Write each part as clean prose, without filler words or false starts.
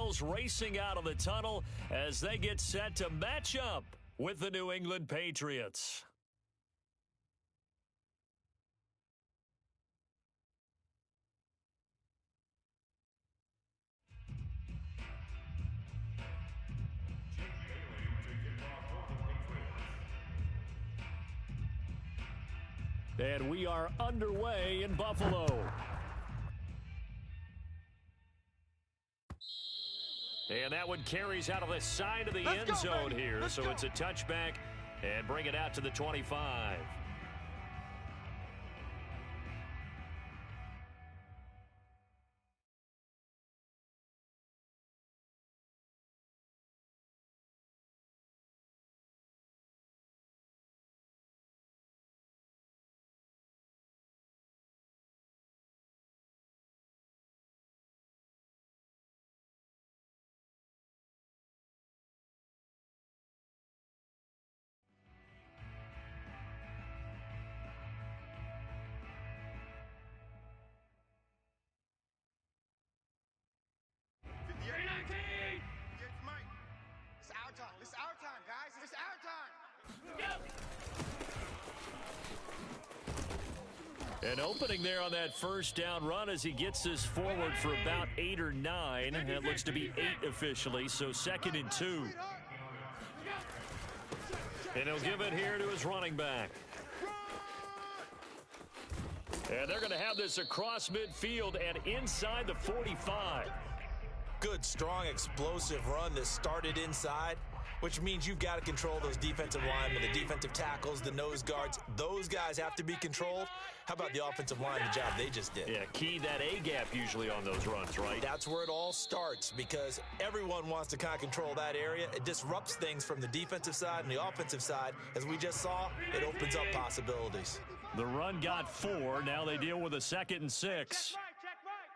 Bills racing out of the tunnel as they get set to match up with the New England Patriots. And we are underway in Buffalo. And that one carries out of the side of the end zone here. So it's a touchback and bring it out to the 25. An opening there on that first down run as he gets this forward for about 8 or 9. That looks to be 8 officially, so 2nd and 2. And he'll give it here to his running back. And they're going to have this across midfield and inside the 45. Good, strong, explosive run that started inside, which means you've got to control those defensive linemen, the defensive tackles, the nose guards. Those guys have to be controlled. How about the offensive line, the job they just did? Yeah, key that A-gap usually on those runs, right? That's where it all starts because everyone wants to kind of control that area. It disrupts things from the defensive side and the offensive side. As we just saw, it opens up possibilities. The run got 4. Now they deal with a 2nd and 6. Check right.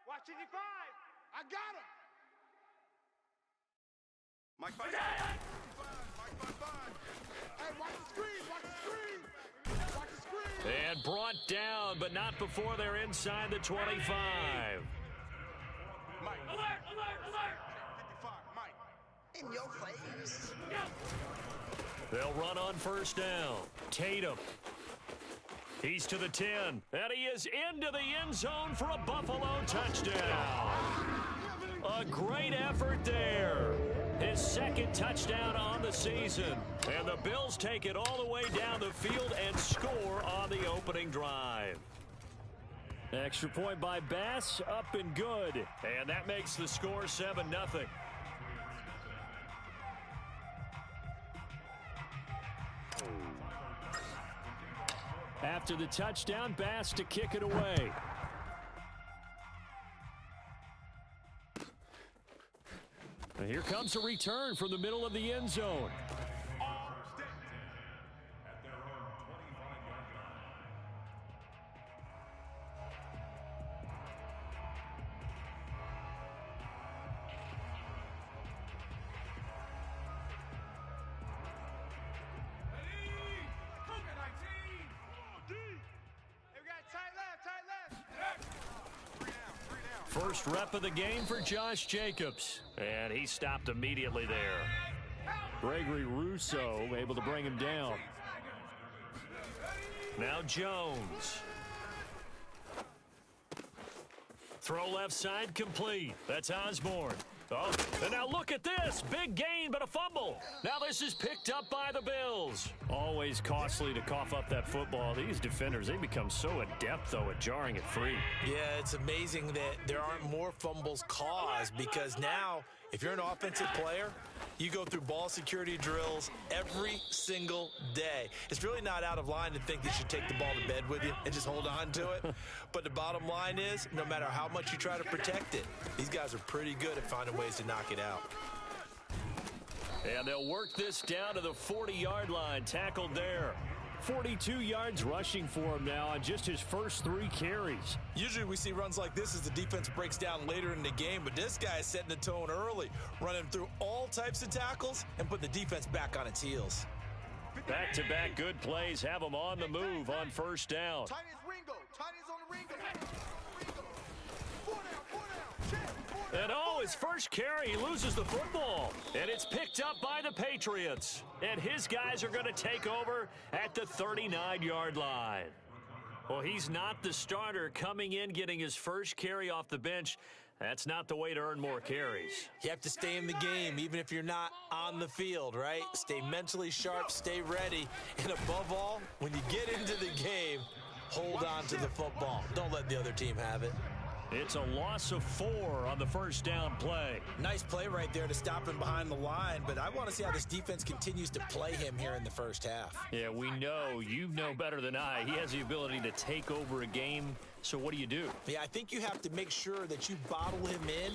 Watch it, 5. I got him. Mike, 5. Mike, 5. Hey, watch the screen. Watch the screen. Watch the screen. And brought down, but not before they're inside the 25. Mike. Alert. 55. Mike. In your face. They'll run on first down. Tatum. He's to the 10. And he is into the end zone for a Buffalo touchdown. A great effort there. His 2nd touchdown on the season. And the Bills take it all the way down the field and score on the opening drive. Extra point by Bass, up and good. And that makes the score 7-0. After the touchdown, Bass to kick it away. And here comes a return from the middle of the end zone. First rep of the game for Josh Jacobs. And he stopped immediately there. Gregory Rousseau able to bring him down. Now Jones. Throw left side complete. That's Osborne. Oh, and now look at this. Big gain, but a fumble. Now this is picked up by the Bills. Always costly to cough up that football. These defenders, they become so adept, though, at jarring it free. Yeah, it's amazing that there aren't more fumbles caused because now, if you're an offensive player, you go through ball security drills every single day. It's really not out of line to think that you should take the ball to bed with you and just hold on to it. But the bottom line is, no matter how much you try to protect it, these guys are pretty good at finding ways to knock it out. And they'll work this down to the 40-yard line, tackled there. 42 yards rushing for him now on just his first 3 carries. Usually we see runs like this as the defense breaks down later in the game, but this guy is setting the tone early, running through all types of tackles and putting the defense back on its heels. Back-to-back good plays have them on the move on first down. Tight is Ringo. Tight is on the Ringo. 4 down. Check. 4 And his first carry, he loses the football. And it's picked up by the Patriots. And his guys are going to take over at the 39-yard line. Well, he's not the starter coming in, getting his first carry off the bench. That's not the way to earn more carries. You have to stay in the game, even if you're not on the field, right? Stay mentally sharp, stay ready. And above all, when you get into the game, hold on to the football. Don't let the other team have it. It's a loss of 4 on the first down play. Nice play right there to stop him behind the line, but I want to see how this defense continues to play him here in the first half. Yeah, we know. You know better than I. He has the ability to take over a game, so what do you do? Yeah, I think you have to make sure that you bottle him in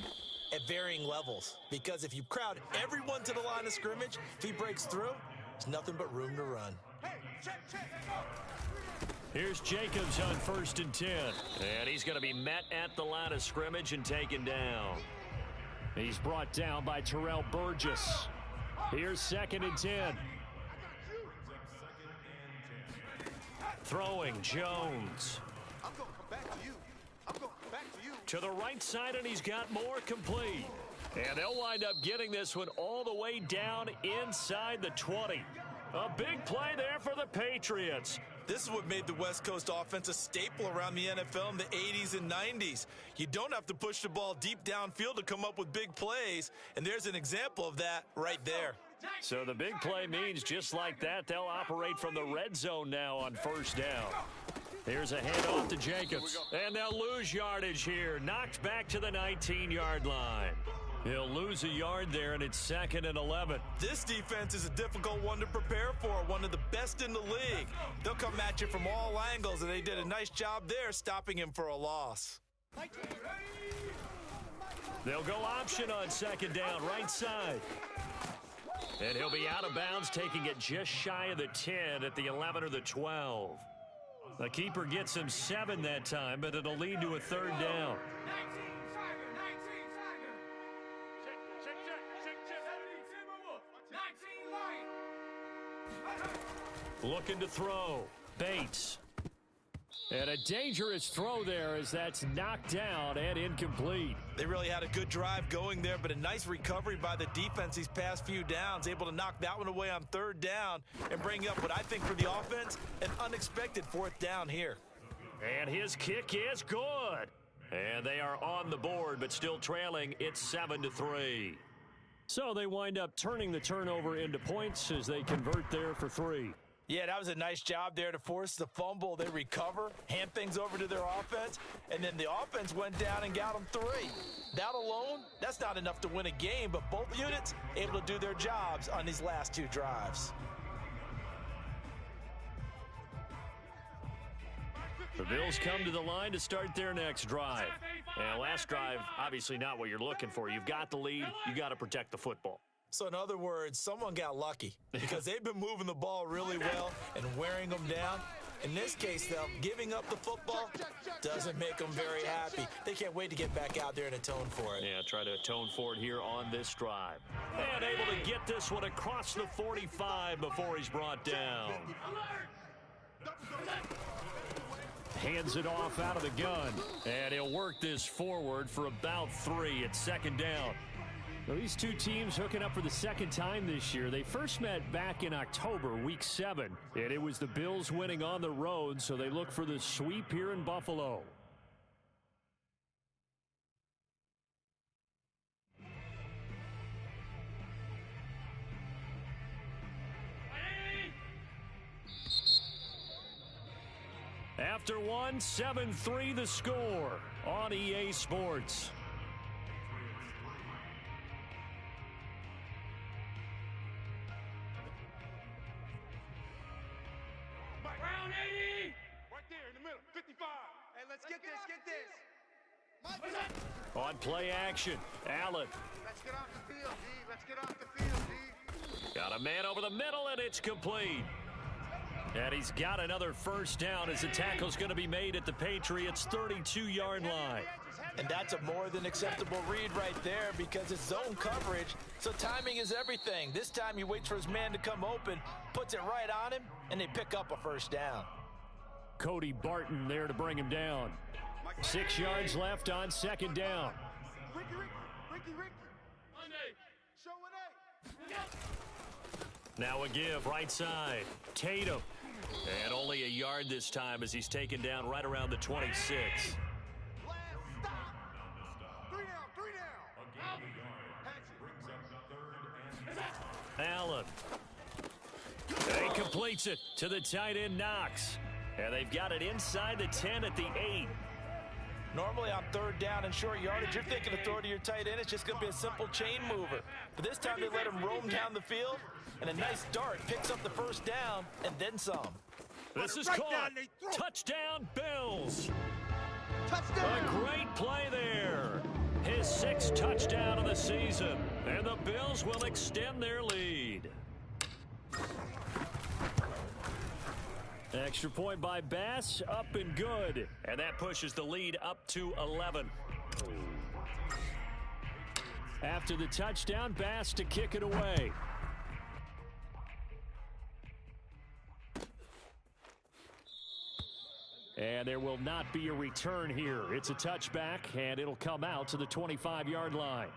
at varying levels, because if you crowd everyone to the line of scrimmage, if he breaks through, there's nothing but room to run. Hey, check. Here's Jacobs on 1st and 10. And he's going to be met at the line of scrimmage and taken down. He's brought down by Terrell Burgess. Here's 2nd and 10. Throwing Jones. I'm going to come back to you. To the right side, and he's got more complete. And they'll wind up getting this one all the way down inside the 20. A big play there for the Patriots. This is what made the West Coast offense a staple around the NFL in the 80s and 90s. You don't have to push the ball deep downfield to come up with big plays, and there's an example of that right there. So the big play means just like that, they'll operate from the red zone now on 1st down. Here's a handoff to Jacobs, and they'll lose yardage here. Knocked back to the 19-yard line. He'll lose a yard there, and it's 2nd and 11. This defense is a difficult one to prepare for, one of the best in the league. They'll come at you from all angles, and they did a nice job there stopping him for a loss. They'll go option on 2nd down, right side. And he'll be out of bounds, taking it just shy of the 10 at the 11 or the 12. The keeper gets him 7 that time, but it'll lead to a 3rd down. Looking to throw. Bates. And a dangerous throw there as that's knocked down and incomplete. They really had a good drive going there, but a nice recovery by the defense these past few downs, able to knock that one away on 3rd down and bring up what I think for the offense, an unexpected 4th down here. And his kick is good. And they are on the board, but still trailing. It's 7-3. So they wind up turning the turnover into points as they convert there for 3. Yeah, that was a nice job there to force the fumble. They recover, hand things over to their offense, and then the offense went down and got them 3. That alone, that's not enough to win a game, but both units able to do their jobs on these last 2 drives. The Bills come to the line to start their next drive. And last drive, obviously not what you're looking for. You've got the lead. You got to protect the football. So in other words, someone got lucky because they've been moving the ball really well and wearing them down. In this case, though, giving up the football doesn't make them very happy. They can't wait to get back out there and atone for it. Yeah, try to atone for it here on this drive. And able to get this one across the 45 before he's brought down. Hands it off out of the gun. And he'll work this forward for about 3 at 2nd down. Well, these two teams hooking up for the 2nd time this year. They first met back in October, week 7. And it was the Bills winning on the road, so they look for the sweep here in Buffalo. After one, 7-3 the score on EA Sports. On play action, Allen. Let's get off the field, D. Let's get off the field, D. Got a man over the middle, and it's complete. And he's got another 1st down as the tackle's going to be made at the Patriots' 32-yard line. And that's a more than acceptable read right there because it's zone coverage, so timing is everything. This time he waits for his man to come open, puts it right on him, and they pick up a 1st down. Cody Barton there to bring him down. 6 yards left on 2nd down. Ricky. Showing A. Now a give, right side. Tatum. And only a yard this time as he's taken down right around the 26. Last stop. Three down. Allen. He completes it to the tight end, Knox. And they've got it inside the 10 at the 8. Normally on third down and short yardage, you're thinking to throw to your tight end. It's just going to be a simple chain mover. But this time they let him roam down the field, and a nice dart picks up the first down and then some. This is Right caught. down, they throw. Touchdown, Bills. Touchdown. A great play there. His 6th touchdown of the season. And the Bills will extend their lead. Extra point by Bass, up and good. And that pushes the lead up to 11. After the touchdown, Bass to kick it away. And there will not be a return here. It's a touchback, and it'll come out to the 25-yard line.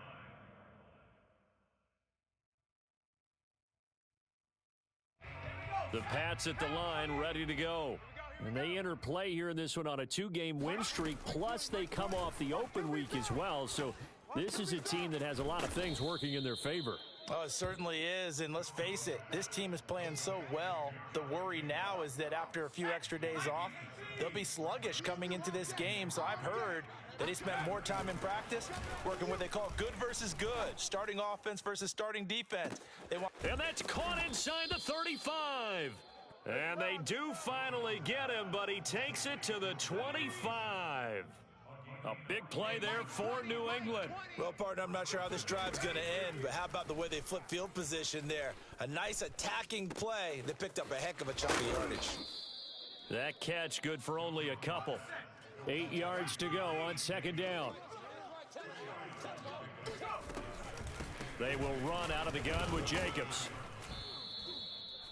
The Pats at the line, ready to go. And they enter play here in this one on a 2-game win streak, plus they come off the open week as well. So this is a team that has a lot of things working in their favor. Oh, it certainly is, and let's face it, this team is playing so well. The worry now is that after a few extra days off, they'll be sluggish coming into this game. So I've heard that they spent more time in practice working what they call good versus good, starting offense versus starting defense. And that's caught inside the 35. And they do finally get him, but he takes it to the 25. A big play there for New England. Well, partner, I'm not sure how this drive's going to end, but how about the way they flip field position there? A nice attacking play that picked up a heck of a chunk of yardage. That catch good for only a couple. 8 yards to go on second down. They will run out of the gun with Jacobs.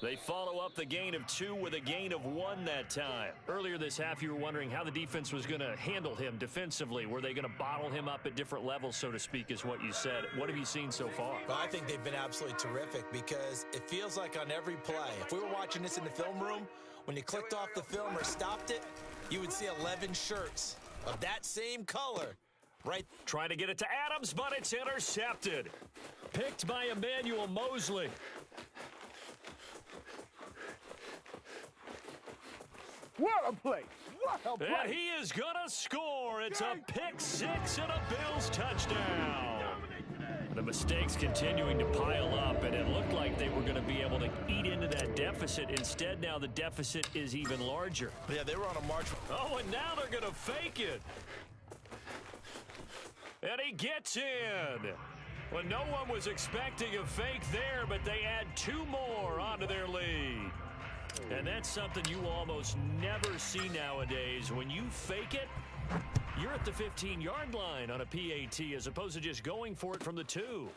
They follow up the gain of 2 with a gain of 1 that time. Earlier this half, you were wondering how the defense was going to handle him defensively. Were they going to bottle him up at different levels, so to speak, is what you said. What have you seen so far? Well, I think they've been absolutely terrific because it feels like on every play, if we were watching this in the film room, when you clicked off the film or stopped it, you would see 11 shirts of that same color. Right. Trying to get it to Adams, but it's intercepted. Picked by Emmanuel Mosley. What a play. What a play. And he is going to score. It's a pick-6 and a Bills touchdown. The mistakes continuing to pile up, and it looked like they were going to be able to eat into that deficit. Instead, now the deficit is even larger. Yeah, they were on a march. Oh, and now they're going to fake it. And he gets in. Well, no one was expecting a fake there, but they add 2 more onto their lead. And that's something you almost never see nowadays. When you fake it, you're at the 15-yard line on a PAT as opposed to just going for it from the 2.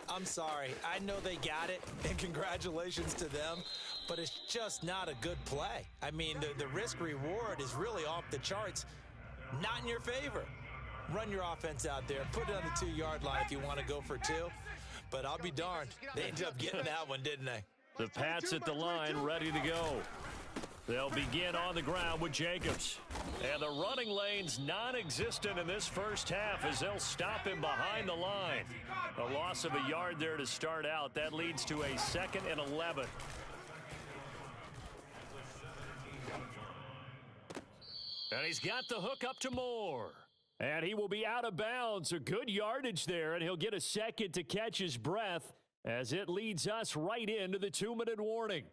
I'm sorry. I know they got it, and congratulations to them, but it's just not a good play. I mean, the risk-reward is really off the charts, not in your favor. Run your offense out there. Put it on the 2-yard line if you want to go for 2. But I'll be darned. They ended up getting that one, didn't they? The Pats at the line, ready to go. They'll begin on the ground with Jacobs. And the running lane's non-existent in this first half as they'll stop him behind the line. A loss of a yard there to start out. That leads to a 2nd and 11. And he's got the hook up to Moore. And he will be out of bounds. A good yardage there, and he'll get a second to catch his breath as it leads us right into the 2-minute warning.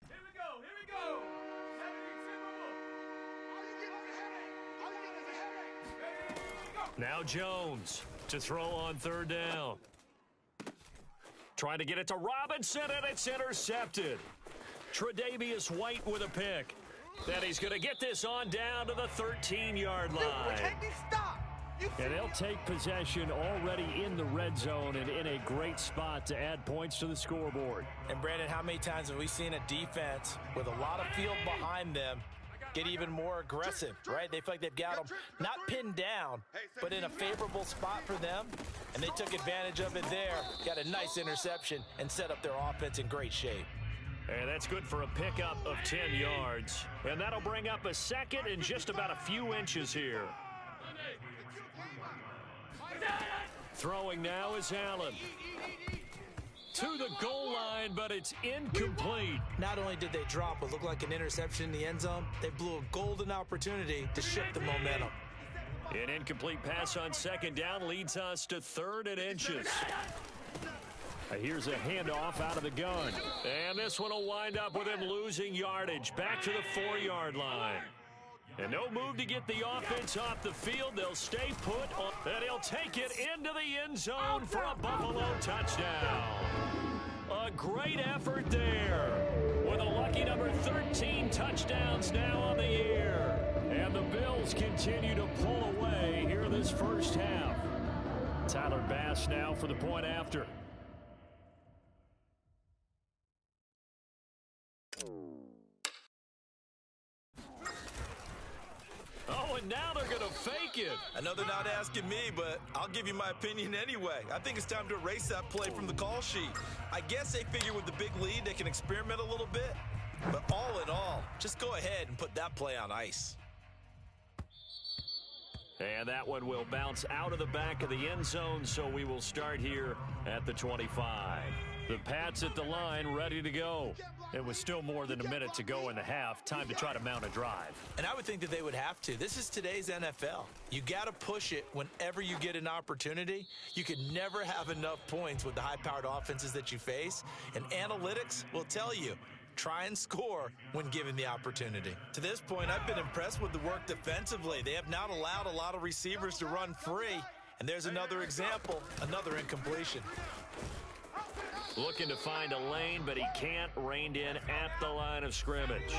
Here we go. Here we go. Now Jones to throw on 3rd down. Trying to get it to Robinson, and it's intercepted. Tre'Davious White with a pick. Then he's going to get this on down to the 13-yard line. And they'll take possession already in the red zone and in a great spot to add points to the scoreboard. And, Brandon, how many times have we seen a defense with a lot of field behind them get even more aggressive, right? They feel like they've got them not pinned down, but in a favorable spot for them, and they took advantage of it there. Got a nice interception and set up their offense in great shape. And that's good for a pickup of 10 yards. And that'll bring up a second and just about a few inches here. Throwing now is Allen. To the goal line, but it's incomplete. Not only did they drop what looked like an interception in the end zone, they blew a golden opportunity to shift the momentum. An incomplete pass on second down leads us to 3rd and inches. Here's a handoff out of the gun. And this one will wind up with him losing yardage. Back to the 4-yard line. And no move to get the offense off the field. They'll stay put. And he'll take it into the end zone for a Buffalo touchdown. A great effort there. With a lucky number 13 touchdowns now on the year. And the Bills continue to pull away here this first half. Tyler Bass now for the point after. Oh, and now they're going to fake it. I know they're not asking me, but I'll give you my opinion anyway. I think it's time to erase that play from the call sheet. I guess they figure with the big lead they can experiment a little bit. But all in all, just go ahead and put that play on ice. And that one will bounce out of the back of the end zone, so we will start here at the 25. The Pats at the line, ready to go. It was still more than a minute to go in the half. Time to try to mount a drive. And I would think that they would have to. This is today's NFL. You got to push it whenever you get an opportunity. You can never have enough points with the high-powered offenses that you face. And analytics will tell you, try and score when given the opportunity. To this point, I've been impressed with the work defensively. They have not allowed a lot of receivers to run free. And there's another example, another incompletion. Looking to find a lane, but he can't. Reined in at the line of scrimmage.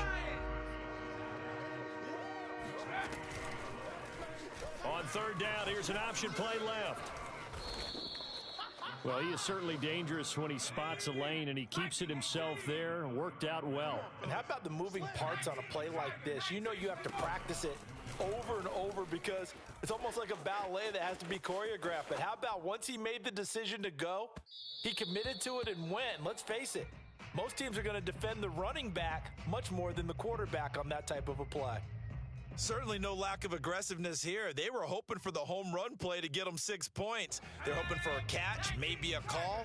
On 3rd down, here's an option play left. Well, he is certainly dangerous when he spots a lane, and he keeps it himself there. Worked out well. And how about the moving parts on a play like this? You know you have to practice it over and over because it's almost like a ballet that has to be choreographed. But how about once he made the decision to go, he committed to it and went. Let's face it, most teams are going to defend the running back much more than the quarterback on that type of a play. Certainly no lack of aggressiveness here. They were hoping for the home run play to get them 6 points. They're hoping for a catch, maybe a call,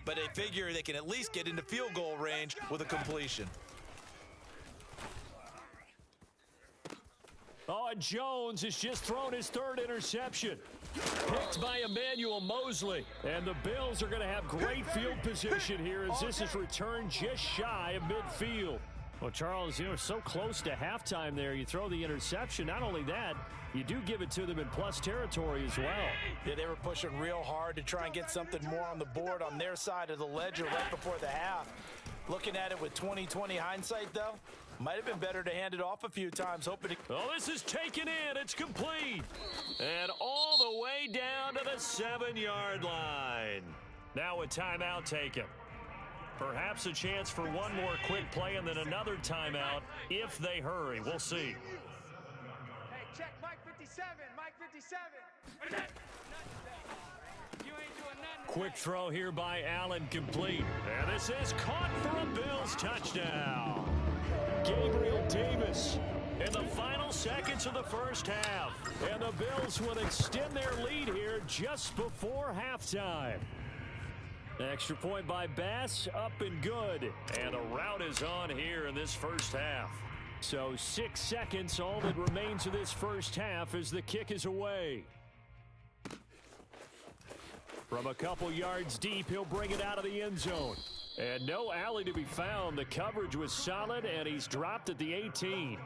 but they figure they can at least get into field goal range with a completion. Oh, and Jones has just thrown his 3rd interception. Picked by Emmanuel Mosley. And the Bills are going to have great field position here as this is returned just shy of midfield. Well, Charles, you know, so close to halftime there. You throw the interception. Not only that, you do give it to them in plus territory as well. Yeah, they were pushing real hard to try and get something more on the board on their side of the ledger right before the half. Looking at it with 20/20 hindsight, though, might have been better to hand it off a few times, hoping to... Oh, this is taken in. It's complete. And all the way down to the 7-yard line. Now a timeout taken. Perhaps a chance for one more quick play and then another timeout if they hurry. We'll see. Hey, check Mike 57. Mike 57. You ain't doing nothing. Quick throw here by Allen, complete. And this is caught for a Bills touchdown. Gabriel Davis in the final seconds of the first half. And the Bills will extend their lead here just before halftime. Extra point by Bass, up and good. And a rout is on here in this first half. So 6 seconds, all that remains of this first half as the kick is away. From a couple yards deep, he'll bring it out of the end zone. And no alley to be found. The coverage was solid, and he's dropped at the 18.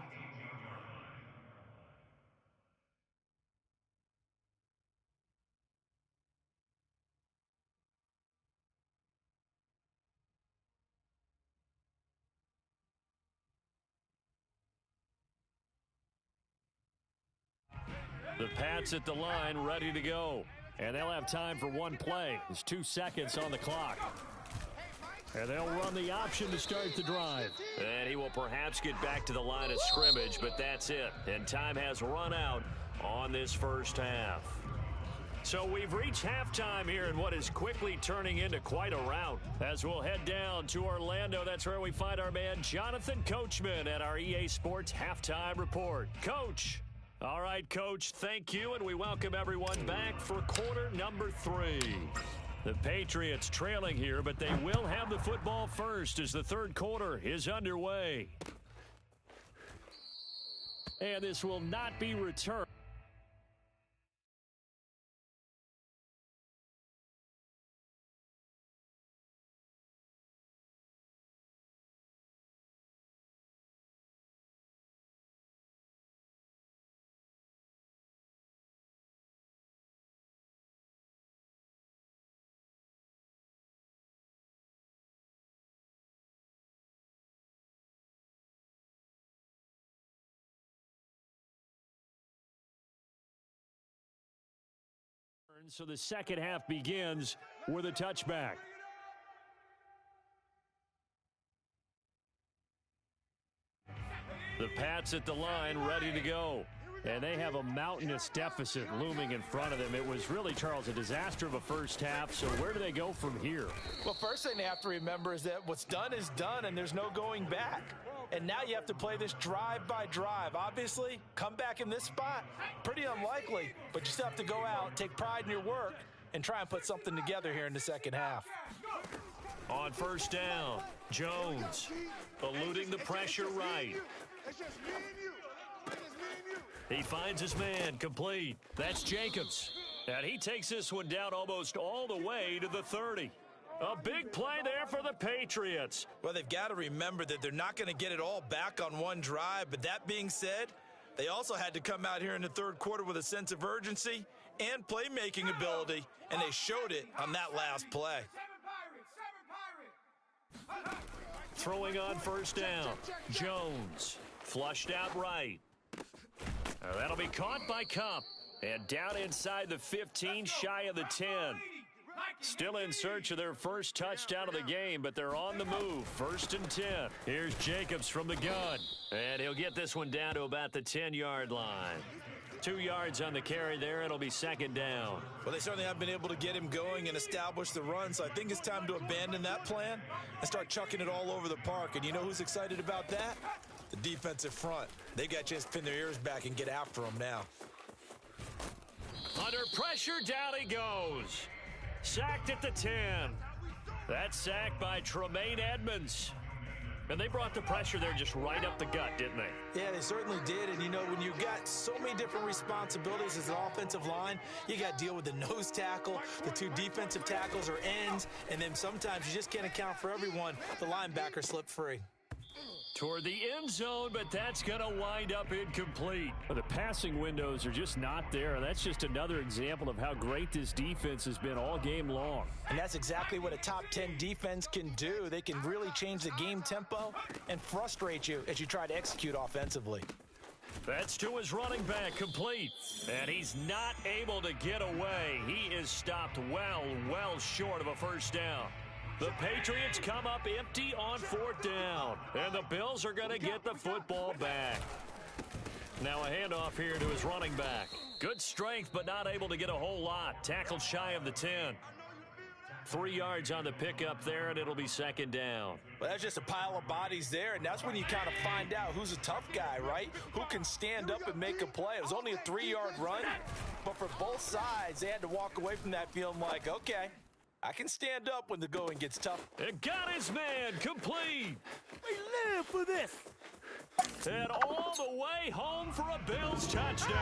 The Pats at the line, ready to go. And they'll have time for one play. There's 2 seconds on the clock. And they'll run the option to start the drive. And he will perhaps get back to the line of scrimmage, but that's it. And time has run out on this first half. So we've reached halftime here in what is quickly turning into quite a rout. As we'll head down to Orlando, that's where we find our man Jonathan Coachman at our EA Sports Halftime Report. Coach. All right, Coach, thank you, and we welcome everyone back for quarter number 3. The Patriots trailing here, but they will have the football first as the third quarter is underway. And this will not be returned. So the second half begins with a touchback. The Pats at the line ready to go. And they have a mountainous deficit looming in front of them. It was really, Charles, a disaster of a first half. So where do they go from here? Well, first thing they have to remember is that what's done is done, and there's no going back. And now you have to play this drive by drive. Obviously, come back in this spot, pretty unlikely. But you still have to go out, take pride in your work, and try and put something together here in the second half. On first down, Jones eluding the pressure right. It's just me and you. It's just me and you. He finds his man complete. That's Jacobs. And he takes this one down almost all the way to the 30. A big play there for the Patriots. Well, they've got to remember that they're not going to get it all back on one drive. But that being said, they also had to come out here in the third quarter with a sense of urgency and playmaking ability, and they showed it on that last play. Throwing on first down, Jones flushed out right. That'll be caught by Cup. And down inside the 15, shy of the 10. Still in search of their first touchdown of the game, but they're on the move. First and 10. Here's Jacobs from the gun. And he'll get this one down to about the 10-yard line. 2 yards on the carry there. It'll be second down. Well, they certainly haven't been able to get him going and establish the run, so I think it's time to abandon that plan and start chucking it all over the park. And you know who's excited about that? The defensive front. They got a chance to pin their ears back and get after him now. Under pressure, down he goes. Sacked at the 10. That's sacked by Tremaine Edmonds. And they brought the pressure there just right up the gut, didn't they? Yeah, they certainly did. And, you know, when you've got so many different responsibilities as an offensive line, you got to deal with the nose tackle, the 2 defensive tackles or ends, and then sometimes you just can't account for everyone. The linebacker slipped free. Toward the end zone, but that's going to wind up incomplete. The passing windows are just not there. That's just another example of how great this defense has been all game long. And that's exactly what a top 10 defense can do. They can really change the game tempo and frustrate you as you try to execute offensively. That's to his running back, complete. And he's not able to get away. He is stopped well short of a first down. The Patriots come up empty on fourth down. And the Bills are going to get the football back. Now a handoff here to his running back. Good strength, but not able to get a whole lot. Tackled shy of the 10. 3 yards on the pickup there, and it'll be second down. Well, that's just a pile of bodies there, and that's when you kind of find out who's a tough guy, right? Who can stand up and make a play. It was only a 3-yard run, but for both sides, they had to walk away from that feeling like, okay, I can stand up when the going gets tough. It got his man complete. We live for this. And all the way home for a Bills touchdown.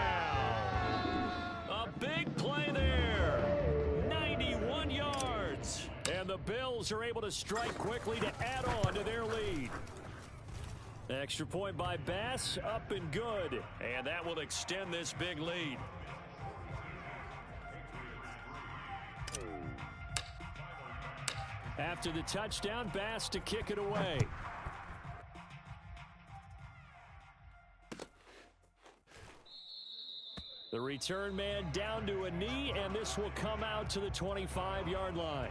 A big play there. 91 yards. And the Bills are able to strike quickly to add on to their lead. Extra point by Bass, up and good. And that will extend this big lead. After the touchdown, Bass to kick it away. The return man down to a knee, and this will come out to the 25-yard line.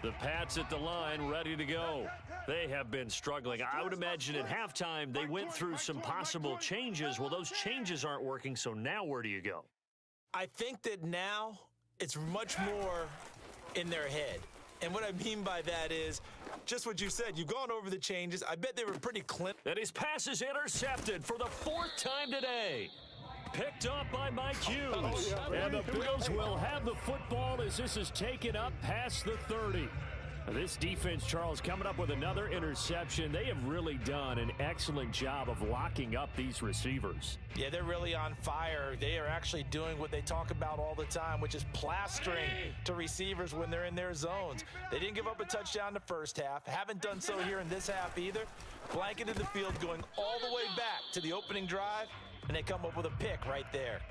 The Pats at the line, ready to go. They have been struggling. I would imagine at halftime they went through some possible changes. Well, those changes aren't working, so now where do you go? I think that now it's much more in their head. And what I mean by that is just what you said. You've gone over the changes. I bet they were pretty clean. And his pass is intercepted for the 4th time today. Picked up by Mike Hughes. And the Bills will have the football as this is taken up past the 30. This defense, Charles, coming up with another interception. They have really done an excellent job of locking up these receivers. Yeah, they're really on fire. They are actually doing what they talk about all the time, which is plastering to receivers when they're in their zones. They didn't give up a touchdown the first half. Haven't done so here in this half either. Blanketed the field going all the way back to the opening drive, and they come up with a pick right there.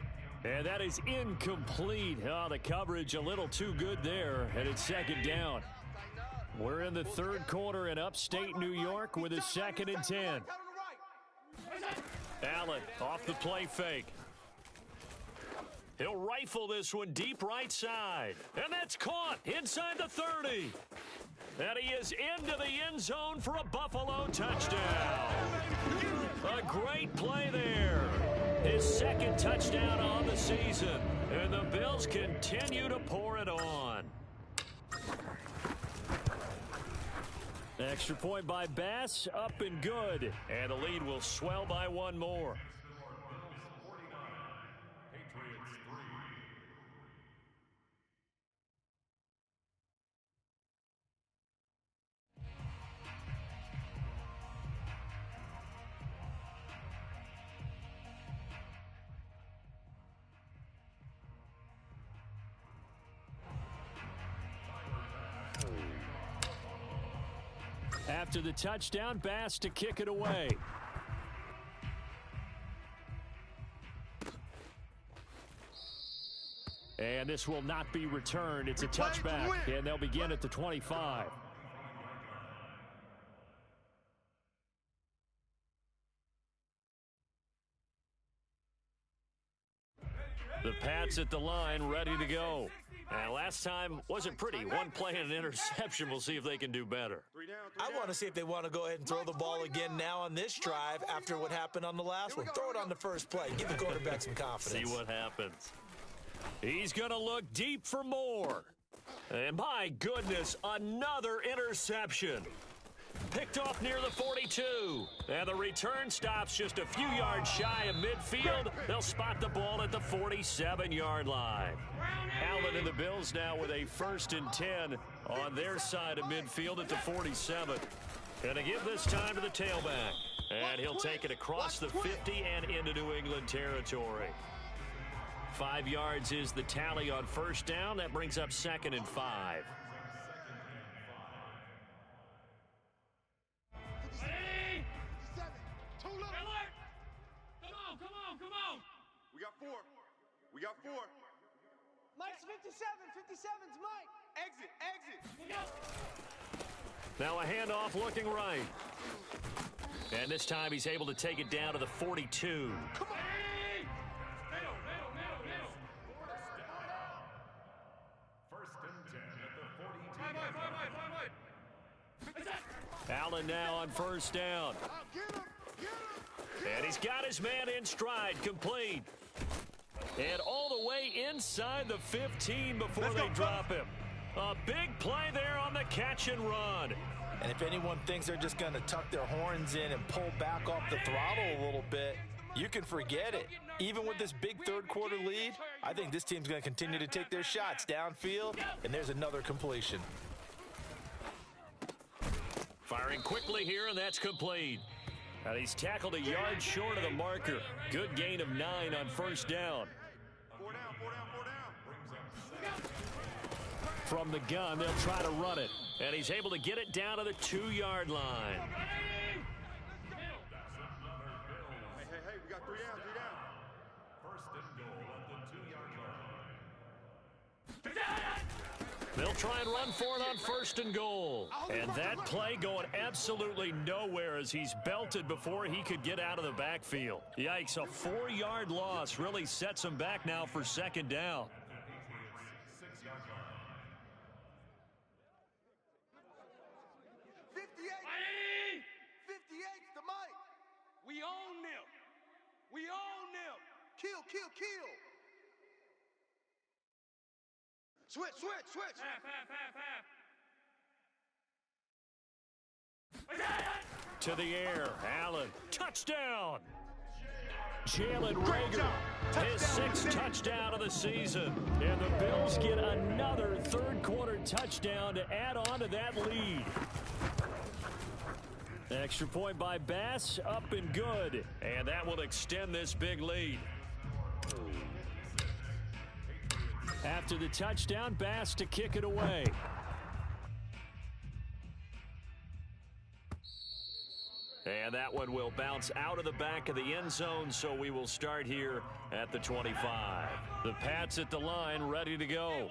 And that is incomplete. Oh, the coverage a little too good there, and it's 2nd down. We're in the 3rd quarter in upstate New York with a 2nd and 10. Allen off the play fake. He'll rifle this one deep right side. And that's caught inside the 30. And he is into the end zone for a Buffalo touchdown. A great play there. His 2nd touchdown on the season. And the Bills continue to pour it on. Extra point by Bass, up and good. And the lead will swell by 1 more. After the touchdown, Bass to kick it away. And this will not be returned. It's a touchback, and they'll begin at the 25. The Pats at the line, ready to go. And last time wasn't pretty. 1 play and an interception. We'll see if they can do better. I want to see if they want to go ahead and throw the ball again now on this drive after what happened on the last one. Throw it on the first play. Give the quarterback some confidence. See what happens. He's going to look deep for more. And my goodness, another interception. Picked off near the 42. And the return stops just a few yards shy of midfield. They'll spot the ball at the 47-yard line. Allen and the Bills now with a 1st and 10 on their side of midfield at the 47. And to give this time to the tailback. And he'll take it across the 50 and into New England territory. 5 yards is the tally on 1st down. That brings up 2nd and 5. We got 4. Mike's 57. 57's Mike. Exit. Now a handoff looking right. And this time he's able to take it down to the 42. Come on. Allen now on 1st down. And he's got his man in stride, complete. And all the way inside the 15 before they drop him. A big play there on the catch and run. And if anyone thinks they're just going to tuck their horns in and pull back off the throttle a little bit, you can forget it. Even with this big 3rd quarter lead, I think this team's going to continue to take their shots downfield, and there's another completion. Firing quickly here, and that's complete. And he's tackled a yard short of the marker. Good gain of 9 on 1st down. 4 down. From the gun, they'll try to run it. And he's able to get it down to the 2-yard line. Hey, we got 3 down. 1st and goal at the 2-yard line. They'll try and run for it on 1st and goal. And that play going absolutely nowhere as he's belted before he could get out of the backfield. Yikes, a 4-yard loss really sets him back now for 2nd down. We own them. We own them. Kill, kill, kill. Switch, switch, switch. To the air, Allen, touchdown. Jalen Rager, his sixth touchdown of the season. And the Bills get another third-quarter touchdown to add on to that lead. Extra point by Bass, up and good. And that will extend this big lead. After the touchdown, Bass to kick it away. And that one will bounce out of the back of the end zone, so we will start here at the 25. The Pats at the line, ready to go.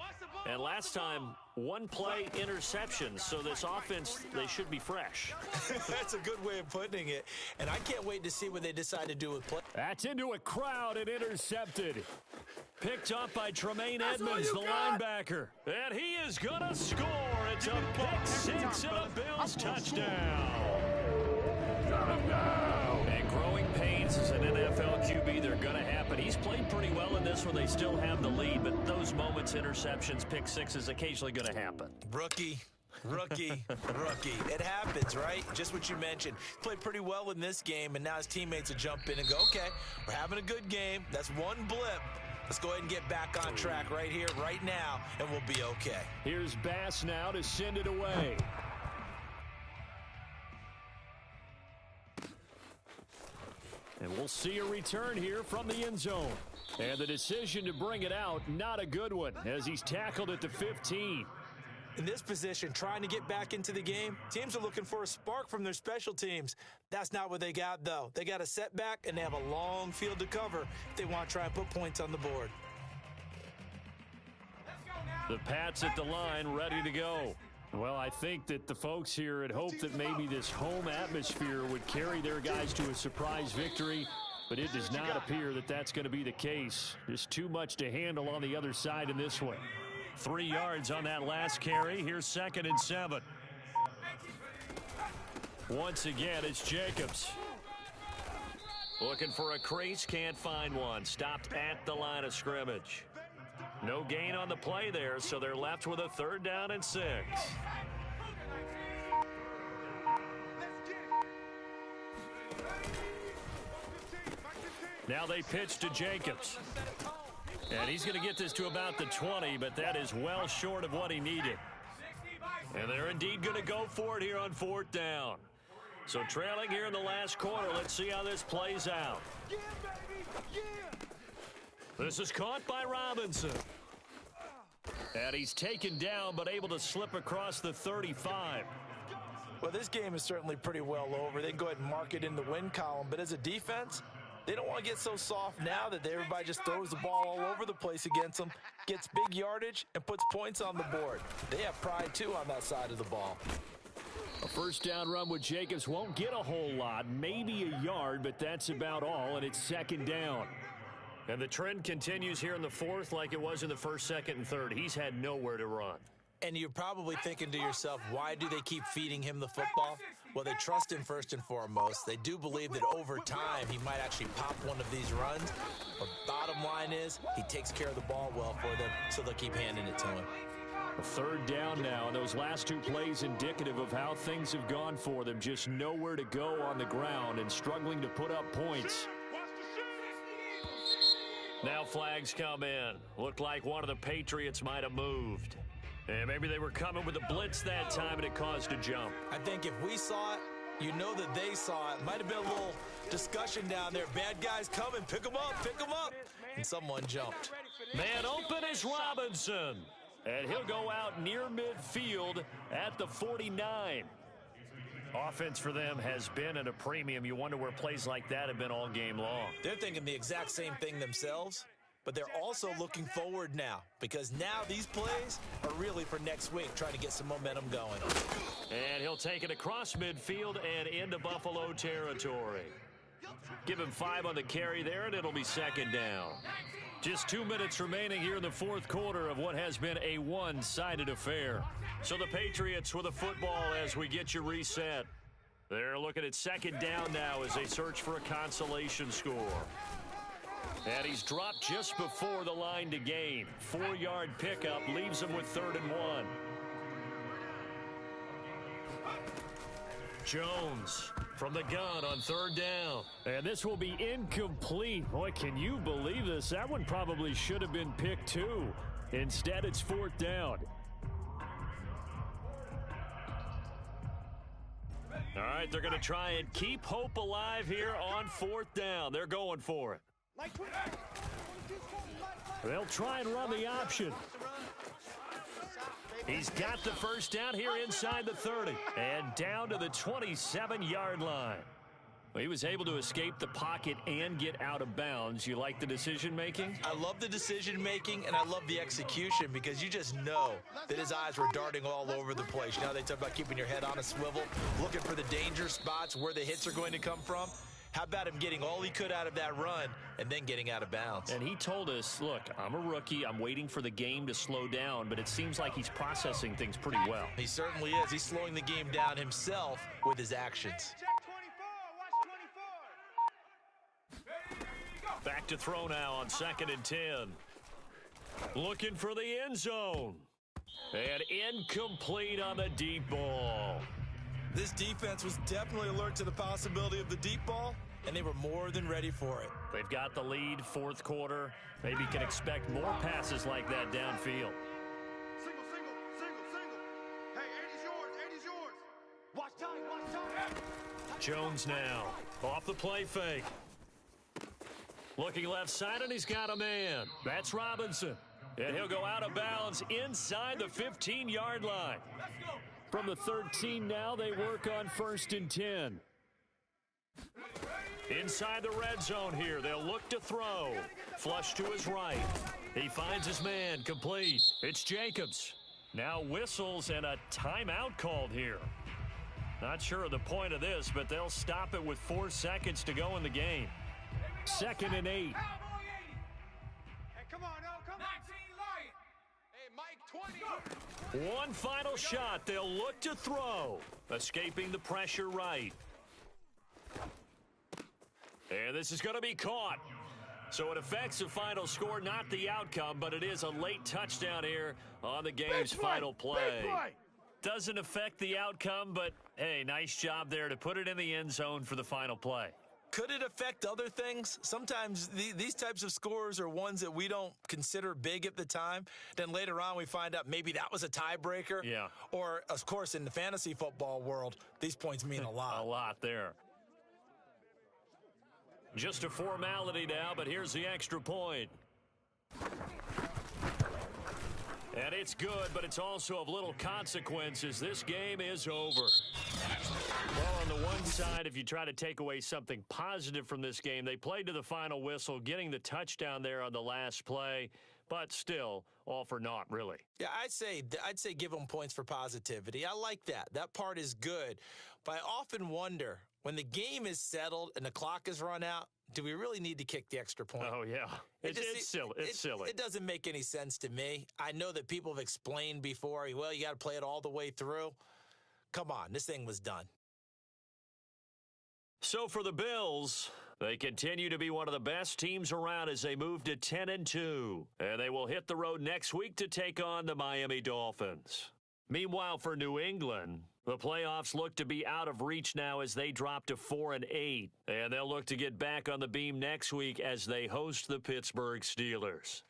And last time, one play interception, so this offense, they should be fresh. That's a good way of putting it, and I can't wait to see what they decide to do with play. That's into a crowd and intercepted. Picked up by Tremaine Edmonds, the linebacker. And he is going to score. It's a pick six and a Bills touchdown. And growing pains as an NFL QB, they're going to happen. He's played pretty well in this one. They still have the lead, but those moments, interceptions, pick sixes, occasionally going to happen. Rookie. It happens, right? Just what you mentioned. Played pretty well in this game, and now his teammates will jump in and go, okay, we're having a good game. That's one blip. Let's go ahead and get back on track right here, right now, and we'll be okay. Here's Bass now to send it away. And we'll see a return here from the end zone. And the decision to bring it out, not a good one, as he's tackled at the 15. In this position, trying to get back into the game, teams are looking for a spark from their special teams. That's not what they got, though. They got a setback, and they have a long field to cover if they want to try and put points on the board. The Pats at the line, ready to go. Well, I think that the folks here had hoped that maybe this home atmosphere would carry their guys to a surprise victory, but it does not appear that that's going to be the case. Just too much to handle on the other side in this one. 3 yards on that last carry. Here's 2nd and 7. Once again, it's Jacobs. Looking for a crease, can't find one. Stopped at the line of scrimmage. No gain on the play there, so they're left with a 3rd down and 6. Now they pitch to Jacobs. And he's going to get this to about the 20, but that is well short of what he needed. And they're indeed going to go for it here on 4th down. So trailing here in the last quarter, let's see how this plays out. Yeah, baby. Yeah. This is caught by Robinson. And he's taken down, but able to slip across the 35. Well, this game is certainly pretty well over. They can go ahead and mark it in the win column, but as a defense, they don't want to get so soft now that everybody just throws the ball all over the place against them, gets big yardage, and puts points on the board. They have pride, too, on that side of the ball. A 1st down run with Jacobs won't get a whole lot, maybe a yard, but that's about all, and it's 2nd down. And the trend continues here in the 4th like it was in the 1st, 2nd, and 3rd. He's had nowhere to run. And you're probably thinking to yourself, why do they keep feeding him the football? Well, they trust him first and foremost. They do believe that over time he might actually pop one of these runs. But bottom line is he takes care of the ball well for them, so they'll keep handing it to him. A 3rd down now, and those last 2 plays indicative of how things have gone for them. Just nowhere to go on the ground and struggling to put up points. Now flags come in. Looked like one of the Patriots might have moved. And maybe they were coming with a blitz that time and it caused a jump. I think if we saw it, you know that they saw it. Might have been a little discussion down there. Bad guys coming. Pick them up. Pick them up. And someone jumped. Man open is Robinson. And he'll go out near midfield at the 49. Offense for them has been at a premium. You wonder where plays like that have been all game long. They're thinking the exact same thing themselves, but they're also looking forward now because now these plays are really for next week, trying to get some momentum going. And he'll take it across midfield and into Buffalo territory. Give him 5 on the carry there, and it'll be 2nd down. Just 2 minutes remaining here in the 4th quarter of what has been a one-sided affair. So the Patriots with a football as we get you reset. They're looking at second down now as they search for a consolation score. And he's dropped just before the line to gain. 4-yard pickup leaves him with 3rd and 1. Jones from the gun on 3rd down. And this will be incomplete. Boy, can you believe this? That one probably should have been picked too. Instead, it's 4th down. All right, they're going to try and keep hope alive here on 4th down. They're going for it. They'll try and run the option. He's got the first down here inside the 30 and down to the 27-yard line. He was able to escape the pocket and get out of bounds. You like the decision-making? I love the decision-making, and I love the execution because you just know that his eyes were darting all over the place. You know, they talk about keeping your head on a swivel, looking for the danger spots where the hits are going to come from. How about him getting all he could out of that run and then getting out of bounds? And he told us, look, I'm a rookie. I'm waiting for the game to slow down, but it seems like he's processing things pretty well. He certainly is. He's slowing the game down himself with his actions. Back to throw now on 2nd and 10. Looking for the end zone. And incomplete on the deep ball. This defense was definitely alert to the possibility of the deep ball, and they were more than ready for it. They've got the lead, 4th quarter. Maybe can expect more passes like that downfield. Single. Hey, 80's yours. Watch time. Jones now off the play fake. Looking left side, and he's got a man. That's Robinson. And he'll go out of bounds inside the 15-yard line. From the 13 now, they work on 1st and 10. Inside the red zone here, they'll look to throw. Flush to his right. He finds his man, complete. It's Jacobs. Now whistles and a timeout called here. Not sure of the point of this, but they'll stop it with 4 seconds to go in the game. 2nd and 8. Hey, come on, come on. Hey, Mike, 20. One final shot. They'll look to throw. Escaping the pressure right. And this is going to be caught. So it affects the final score, not the outcome, but it is a late touchdown here on the game's final play. Doesn't affect the outcome, but hey, nice job there to put it in the end zone for the final play. Could it affect other things? Sometimes these types of scores are ones that we don't consider big at the time. Then later on we find out maybe that was a tiebreaker. Yeah. Or, of course, in the fantasy football world, these points mean a lot. A lot there. Just a formality now, but here's the extra point. And it's good, but it's also of little consequences. This game is over. Well, on the one side, if you try to take away something positive from this game, they played to the final whistle, getting the touchdown there on the last play, but still, all for naught, really. Yeah, I'd say give them points for positivity. I like that. That part is good. But I often wonder, when the game is settled and the clock is run out, do we really need to kick the extra point? Oh, yeah. It's silly. It's silly. It doesn't make any sense to me. I know that people have explained before, well, you got to play it all the way through. Come on, this thing was done. So for the Bills, they continue to be one of the best teams around as they move to 10-2. And they will hit the road next week to take on the Miami Dolphins. Meanwhile, for New England, the playoffs look to be out of reach now as they drop to 4-8. And they'll look to get back on the beam next week as they host the Pittsburgh Steelers.